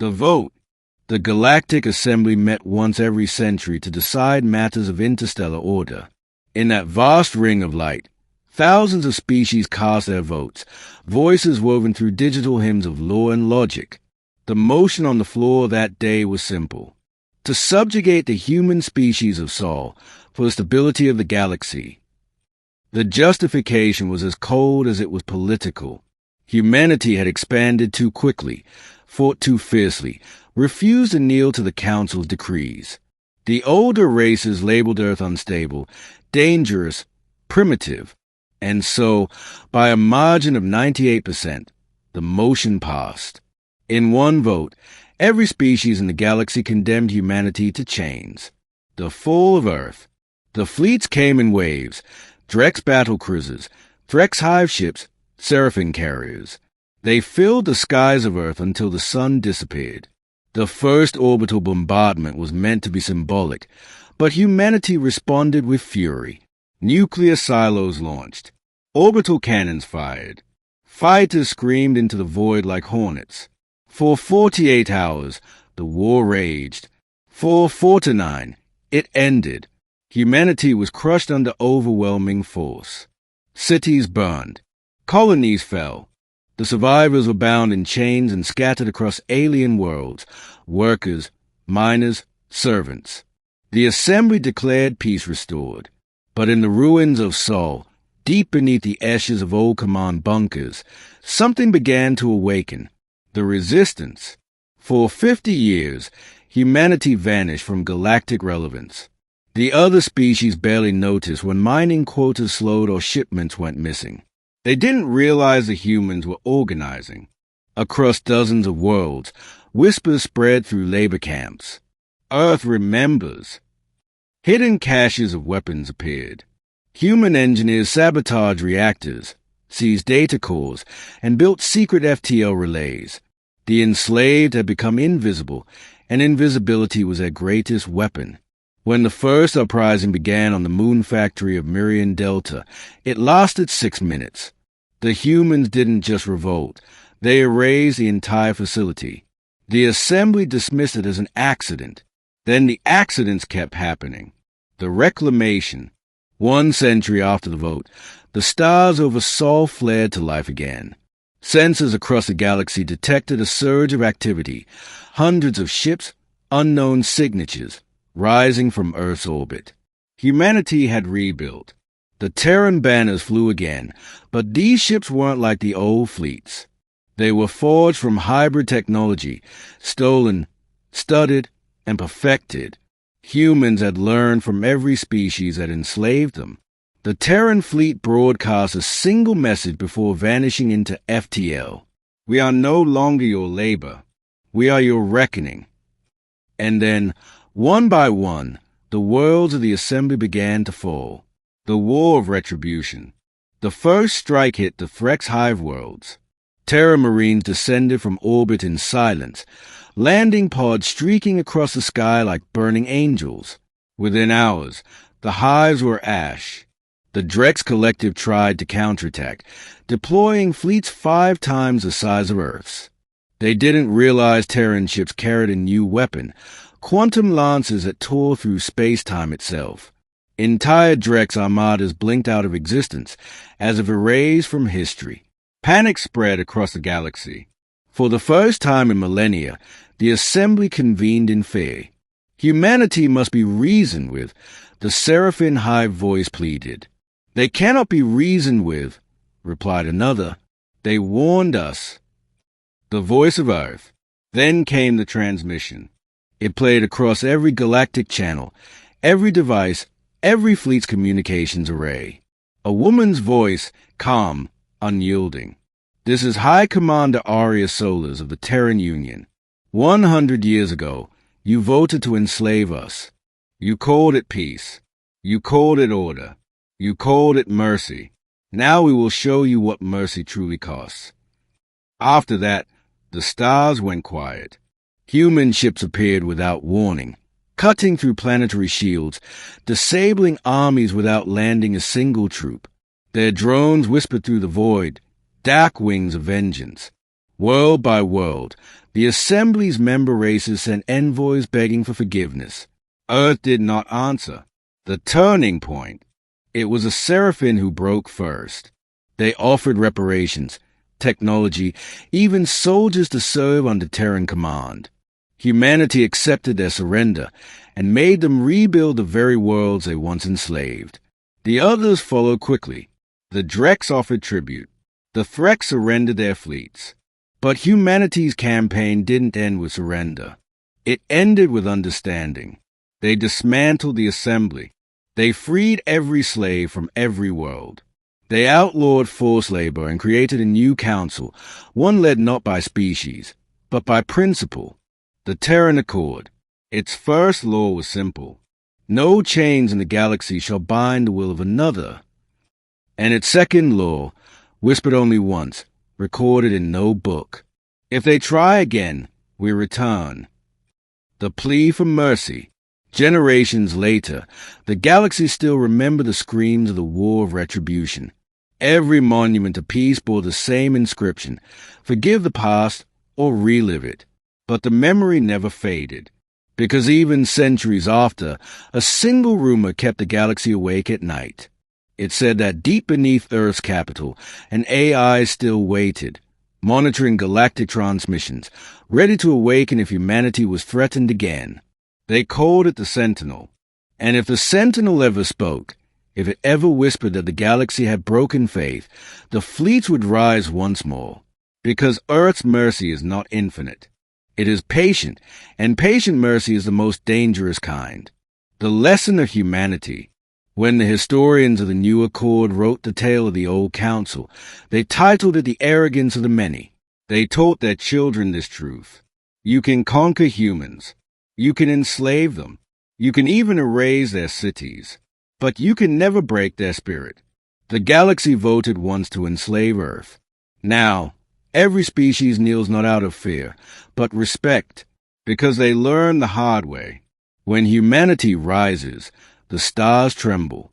The vote. The Galactic Assembly met once every century to decide matters of interstellar order. In that vast ring of light, thousands of species cast their votes, voices woven through digital hymns of law and logic. The motion on the floor that day was simple: to subjugate the human species of Sol for the stability of the galaxy. The justification was as cold as it was political. Humanity had expanded too quickly, fought too fiercely, refused to kneel to the Council's decrees. The older races labeled Earth unstable, dangerous, primitive, and so, by a margin of 98%, the motion passed. In one vote, every species in the galaxy condemned humanity to chains. The fall of Earth. The fleets came in waves: Drex battle cruisers, Threx hive ships, Seraphim carriers. They filled the skies of Earth until the sun disappeared. The first orbital bombardment was meant to be symbolic, but humanity responded with fury. Nuclear silos launched. Orbital cannons fired. Fighters screamed into the void like hornets. For 48 hours, the war raged. For 49, it ended. Humanity was crushed under overwhelming force. Cities burned. Colonies fell. The survivors were bound in chains and scattered across alien worlds: workers, miners, servants. The Assembly declared peace restored. But in the ruins of Sol, deep beneath the ashes of old command bunkers, something began to awaken: the resistance. For 50 years, humanity vanished from galactic relevance. The other species barely noticed when mining quotas slowed or shipments went missing. They didn't realize the humans were organizing. Across dozens of worlds, whispers spread through labor camps. Earth remembers. Hidden caches of weapons appeared. Human engineers sabotaged reactors, seized data cores, and built secret FTL relays. The enslaved had become invisible, and invisibility was their greatest weapon. When the first uprising began on the moon factory of Mirian Delta, it lasted 6 minutes. The humans didn't just revolt, they erased the entire facility. The Assembly dismissed it as an accident. Then the accidents kept happening. The reclamation. 1 century after the vote, the stars over Sol flared to life again. Sensors across the galaxy detected a surge of activity, hundreds of ships, unknown signatures, rising from Earth's orbit. Humanity had rebuilt. The Terran banners flew again, but these ships weren't like the old fleets. They were forged from hybrid technology, stolen, studied, and perfected. Humans had learned from every species that enslaved them. The Terran fleet broadcast a single message before vanishing into FTL. We are no longer your labor. We are your reckoning. And then, one by one, the worlds of the Assembly began to fall. The war of retribution. The first strike hit the Threx hive worlds. Terra Marines descended from orbit in silence, landing pods streaking across the sky like burning angels. Within hours, the hives were ash. The Drex Collective tried to counterattack, deploying fleets 5 times the size of Earth's. They didn't realize Terran ships carried a new weapon: quantum lancers that tore through space-time itself. Entire Drex armadas blinked out of existence, as if erased from history. Panic spread across the galaxy. For the first time in millennia, the Assembly convened in fear. Humanity must be reasoned with, the Seraphim hive voice pleaded. They cannot be reasoned with, replied another. They warned us. The voice of Earth. Then came the transmission. It played across every galactic channel, every device, every fleet's communications array. A woman's voice, calm, unyielding. This is High Commander Aria Solas of the Terran Union. 100 years ago, you voted to enslave us. You called it peace. You called it order. You called it mercy. Now we will show you what mercy truly costs. After that, the stars went quiet. Human ships appeared without warning, cutting through planetary shields, disabling armies without landing a single troop. Their drones whispered through the void, dark wings of vengeance. World by world, The Assembly's member races sent envoys begging for forgiveness. Earth did not answer. The turning point. It was a Seraphim who broke first. They offered reparations, technology, even soldiers to serve under Terran command. Humanity accepted their surrender and made them rebuild the very worlds they once enslaved. The others followed quickly. The Drex offered tribute. The Threx surrendered their fleets. But humanity's campaign didn't end with surrender. It ended with understanding. They dismantled the Assembly. They freed every slave from every world. They outlawed forced labor and created a new council, one led not by species, but by principle. The Terran Accord. Its first law was simple. No chains in the galaxy shall bind the will of another. And its second law, whispered only once, recorded in no book. If they try again, we return. The plea for mercy. Generations later, the galaxy still remember the screams of the War of Retribution. Every monument to peace bore the same inscription, forgive the past or relive it. But the memory never faded, because even centuries after, a single rumor kept the galaxy awake at night. It said that deep beneath Earth's capital, an AI still waited, monitoring galactic transmissions, ready to awaken if humanity was threatened again. They called it the Sentinel. And if the Sentinel ever spoke, if it ever whispered that the galaxy had broken faith, the fleets would rise once more. Because Earth's mercy is not infinite. It is patient, and patient mercy is the most dangerous kind. The lesson of humanity. When the historians of the new Accord wrote the tale of the old council, they titled it The Arrogance of the Many. They taught their children this truth. You can conquer humans. You can enslave them. You can even erase their cities. But you can never break their spirit. The galaxy voted once to enslave Earth. Now, every species kneels not out of fear, but respect, because they learn the hard way. When humanity rises, the stars tremble.